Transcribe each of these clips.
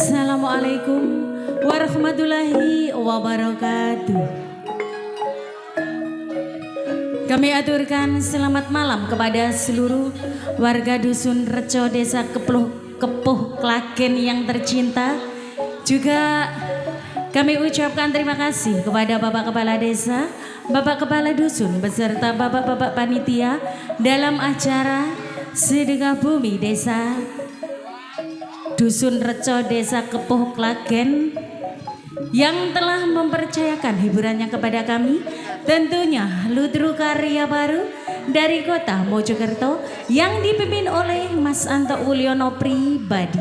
Assalamualaikum warahmatullahi wabarakatuh. Kami aturkan selamat malam kepada seluruh warga Dusun Reco Desa Kepuh Klagen yang tercinta. Juga kami ucapkan terima kasih kepada Bapak Kepala Desa, Bapak Kepala Dusun beserta Bapak-Bapak Panitia dalam acara Sedekah Bumi Desa Dusun Reco Desa Kepuh Klagen yang telah mempercayakan hiburannya kepada kami. Tentunya Ludru Karya Baru dari kota Mojokerto yang dipimpin oleh Mas Anto Ulyono pribadi.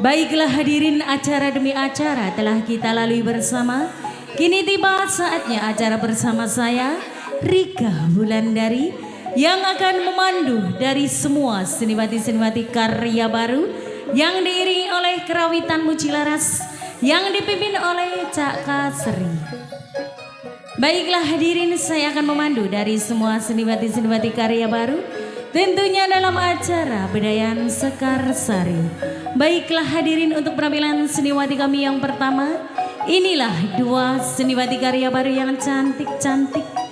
Baiklah hadirin, acara demi acara telah kita lalui bersama. Kini tiba saatnya acara bersama saya, Rika Wulandari, yang akan memandu dari semua seniwati-seniwati karya baru yang diiringi oleh kerawitan Mucilaras yang dipimpin oleh Cak Kasri. Baiklah hadirin, saya akan memandu dari semua seniwati-seniwati karya baru tentunya dalam acara Bedayan Sekarsari. Baiklah hadirin, untuk penampilan seniwati kami yang pertama, inilah dua seniwati karya baru yang cantik-cantik.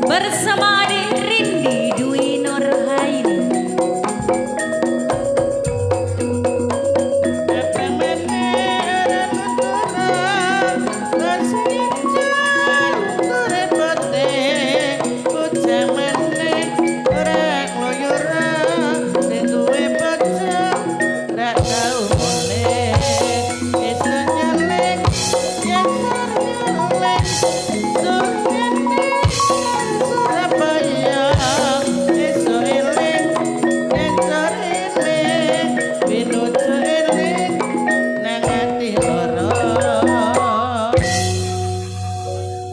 Bersama adik Rindi Dwi Nurhaini.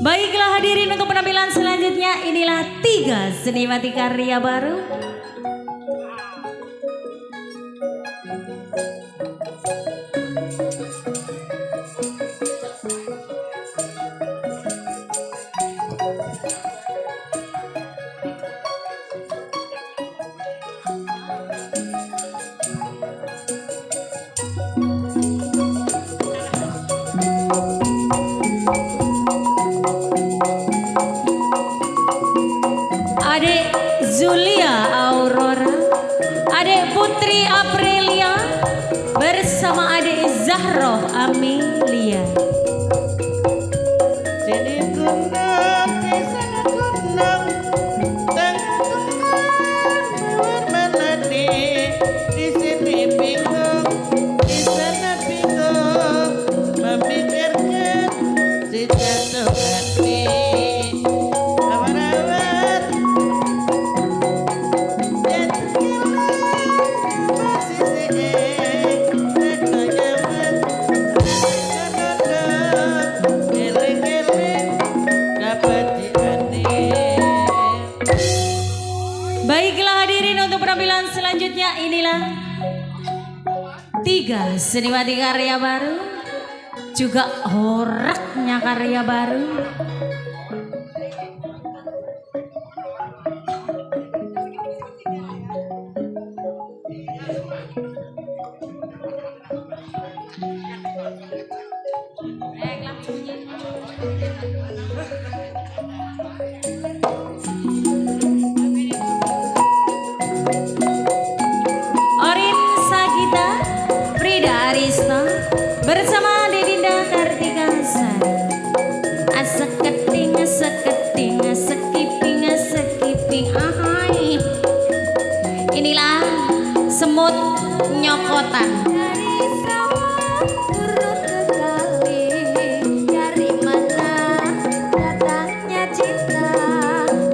Baiklah hadirin, untuk penampilan selanjutnya inilah tiga seniwati karya baru. Adek Zulia Aurora, Adek Putri Aprilia bersama Adek Zahro Amelia. Sini kundang, di sana kundang, tengah-tengah mawar melati. Di sini bingung, di sana bingung, memikirkan si jatuh hati. Baiklah hadirin, untuk penampilan selanjutnya inilah tiga seniwati karya baru, juga horaknya karya baru. Orin Sagita Frida Arista bersama Dedinda Kartika Sari. Aseketing sekiping ahai. Inilah semut nyokotan.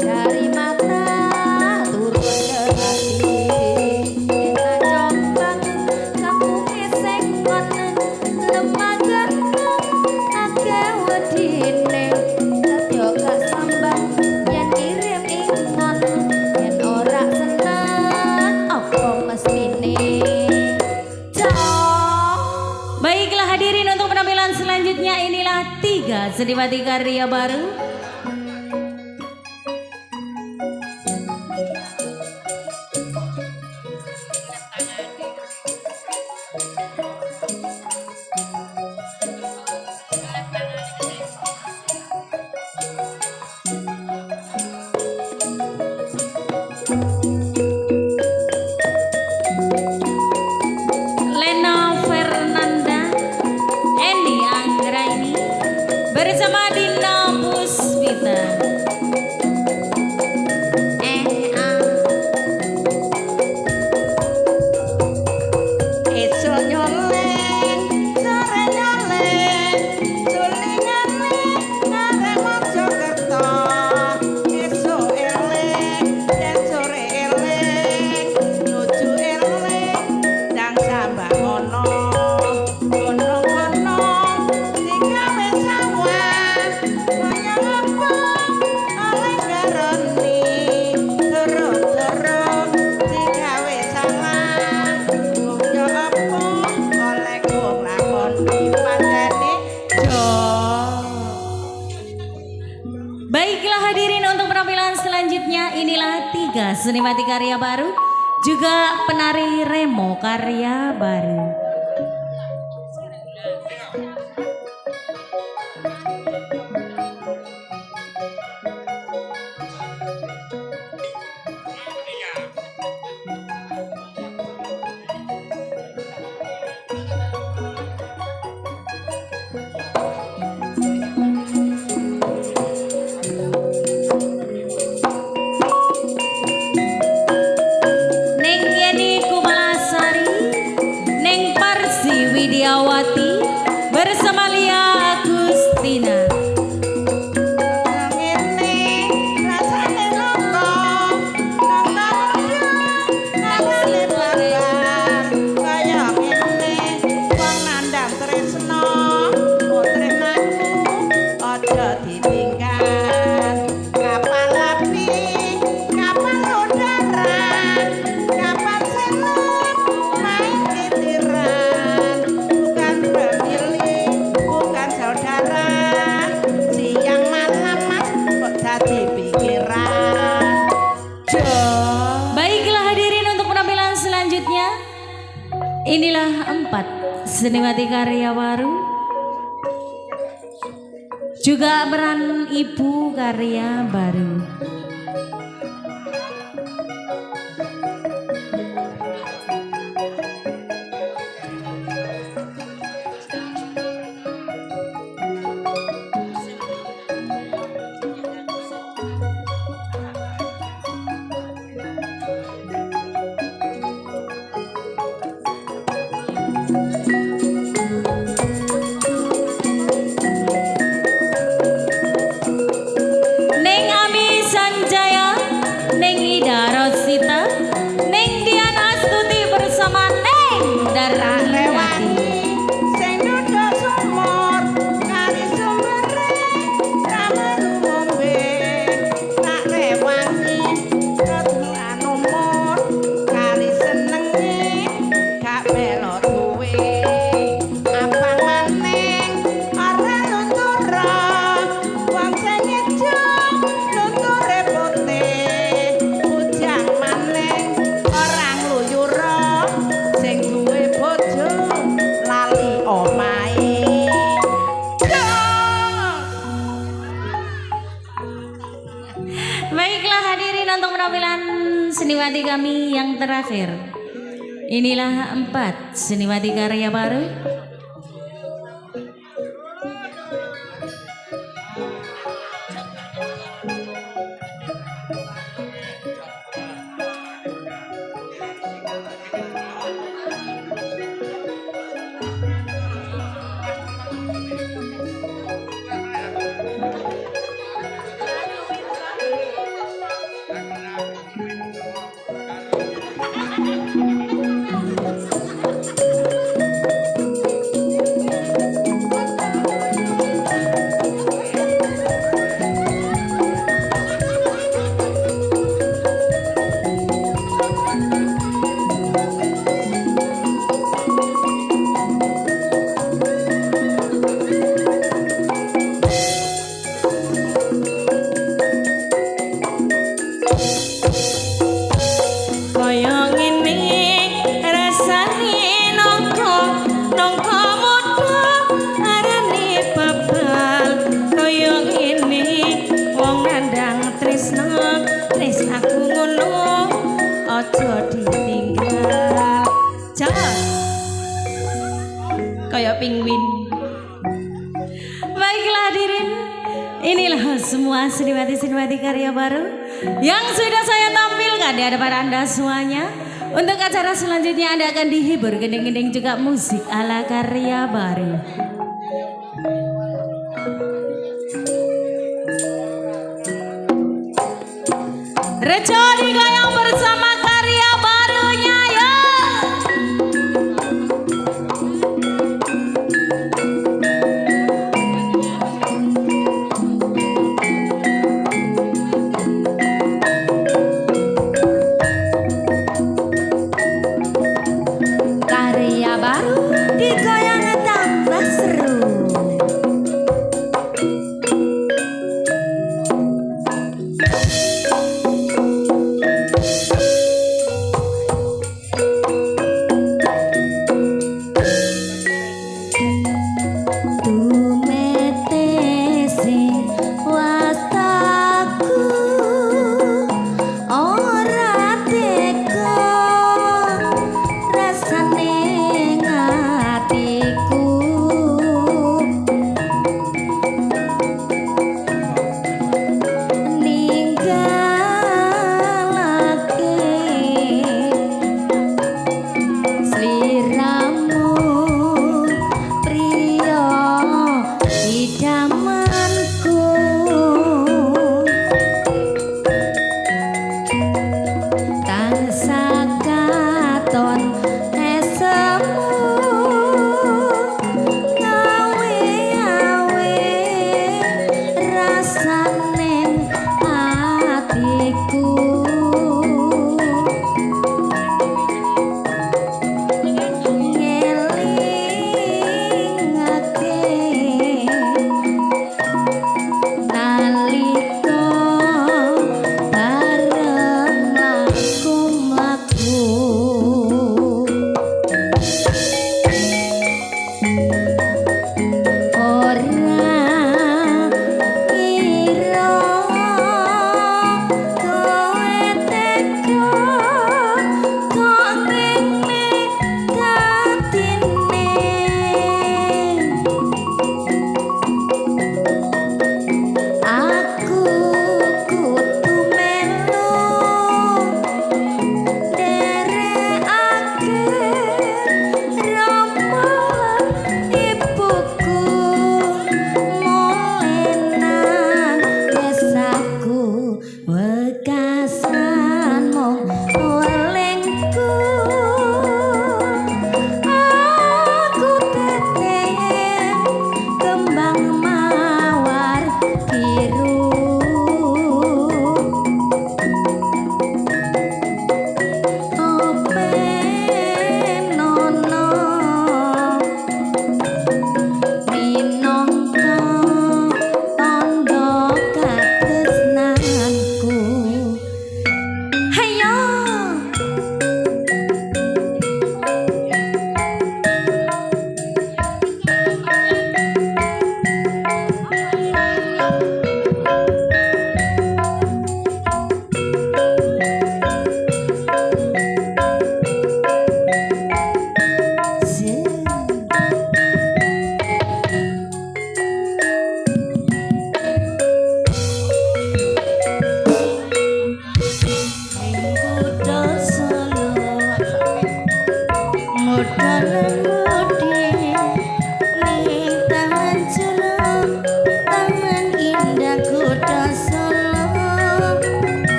Dari mata turun ke hati. selanjutnya inilah 3 seniwati karya baru. Bersama Dina Puspita. Esok nyoleng, sore nyoleng, sulingane ngarep Mojokerto. Esok eleng, dan sore eleng, nuju eleng, dan sambah ono. Baiklah hadirin, untuk penampilan selanjutnya inilah 3 seniwati karya baru, juga penari remo karya baru. Widiawati bersama Lia Agustina. Baiklah hadirin, untuk penampilan selanjutnya inilah 4 seniwati karya baru, juga peran ibu karya baru. Baiklah hadirin, untuk penampilan seniwati kami yang terakhir, inilah 4 seniwati karya baru. penguin. Baiklah hadirin, inilah semua seniwati-seniwati karya baru yang sudah saya tampilkan di hadapan Anda semuanya. Untuk acara selanjutnya Anda akan dihibur gending-gending juga musik ala karya baru. Rejo digoyang bersama karya barunya ya. Karya baru digoyang tambah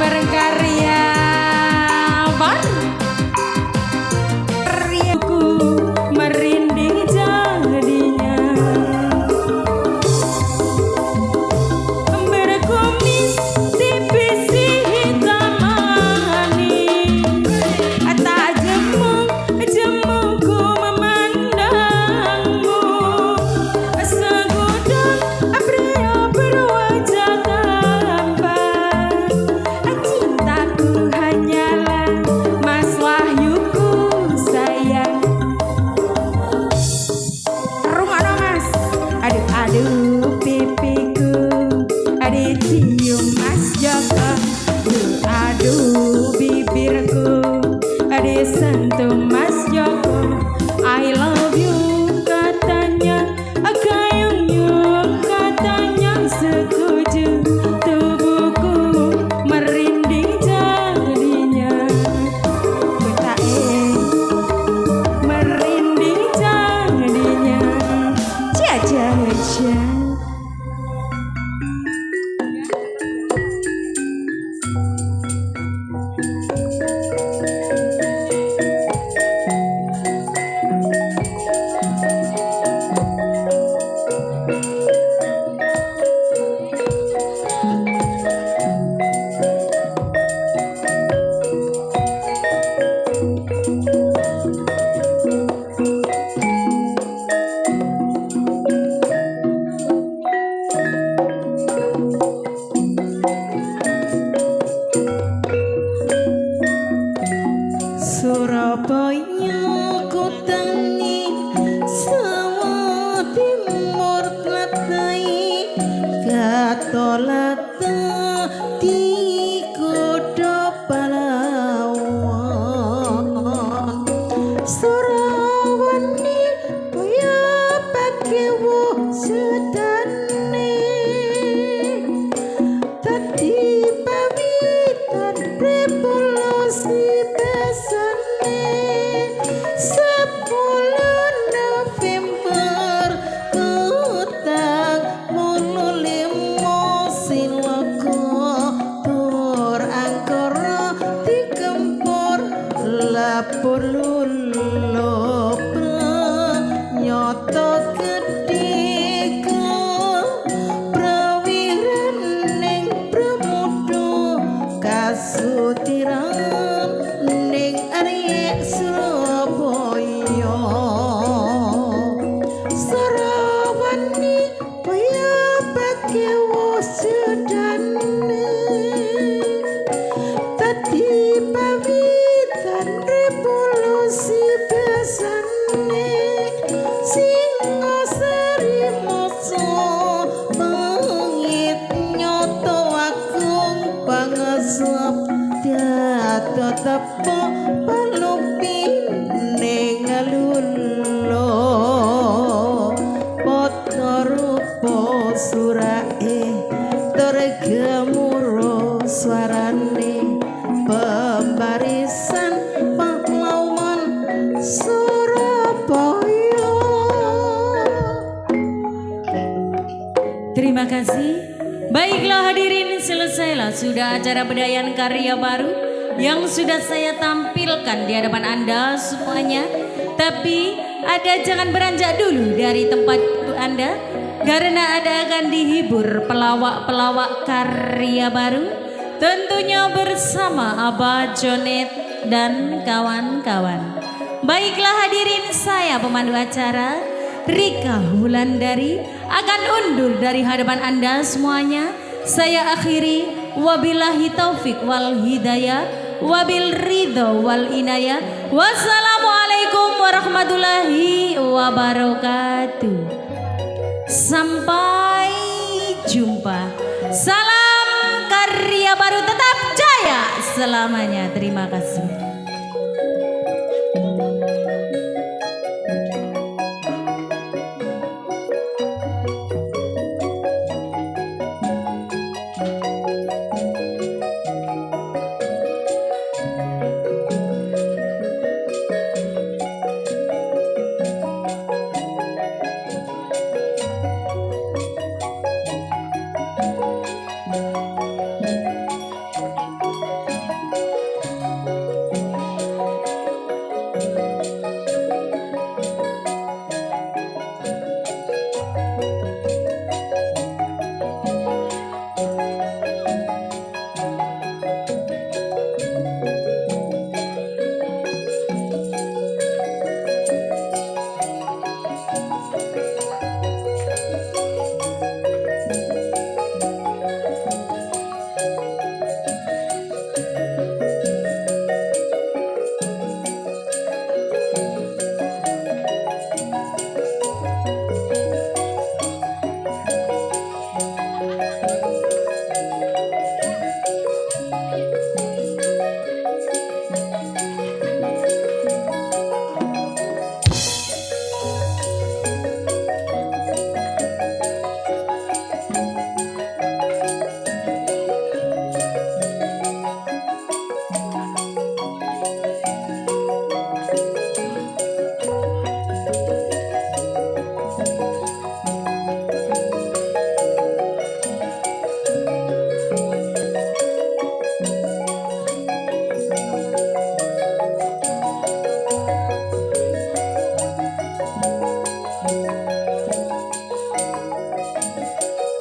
bareng karya baru. Karyaku merinding jadinya, berkumis tipis hitam manis, tak jemu-jemuku memandangmu, segudang pria berwajah tampan. Cintaku hanyalah Mas Wahyuku sayang. Rumah Mas, aduh pipiku, aduh cium Mas Joko, aduh bibirku, aduh sentuh Mas Joko. I love you katanya, gayung yuk katanya, sekujur tubuhku merinding jadinya. Merinding jadinya, jaja-jaja. Surabaya kotani sama timur latai, katolata di kota Palawan. Surawani boya pakai wo sedane, tadi pawitan revolusi besane. 10 November kutang mulu limo siloko, tur angkara dikempur lapur lulo nyoto gedhe prawiran ning Pramudo, kasutiran ning arek Surabaya. Sarawani boya pakai wo sedane, tadi pawitan revolusi besane. Singosari moso pengit nyoto agung pangesep, dada tepo palupi ning lulo, poto rupo surae tur gemuruh suarane, pembarisan pahlawan Surabaya. Terima kasih. Baiklah hadirin, selesailah sudah acara Bedayan Karya Baru yang sudah saya tampilkan di hadapan Anda semuanya. Tapi jangan beranjak dulu dari tempat Anda, karena Anda akan dihibur pelawak-pelawak karya baru, tentunya bersama Abah Jonet dan kawan-kawan. Baiklah hadirin, saya pemandu acara Rika Wulandari akan undur dari hadapan Anda semuanya. Saya akhiri, wabillahi taufik wal hidayah, wabil ridho wal inayah. Wassalamualaikum warahmatullahi wabarakatuh. Sampai jumpa. Salam karya baru tetap jaya selamanya. Terima kasih.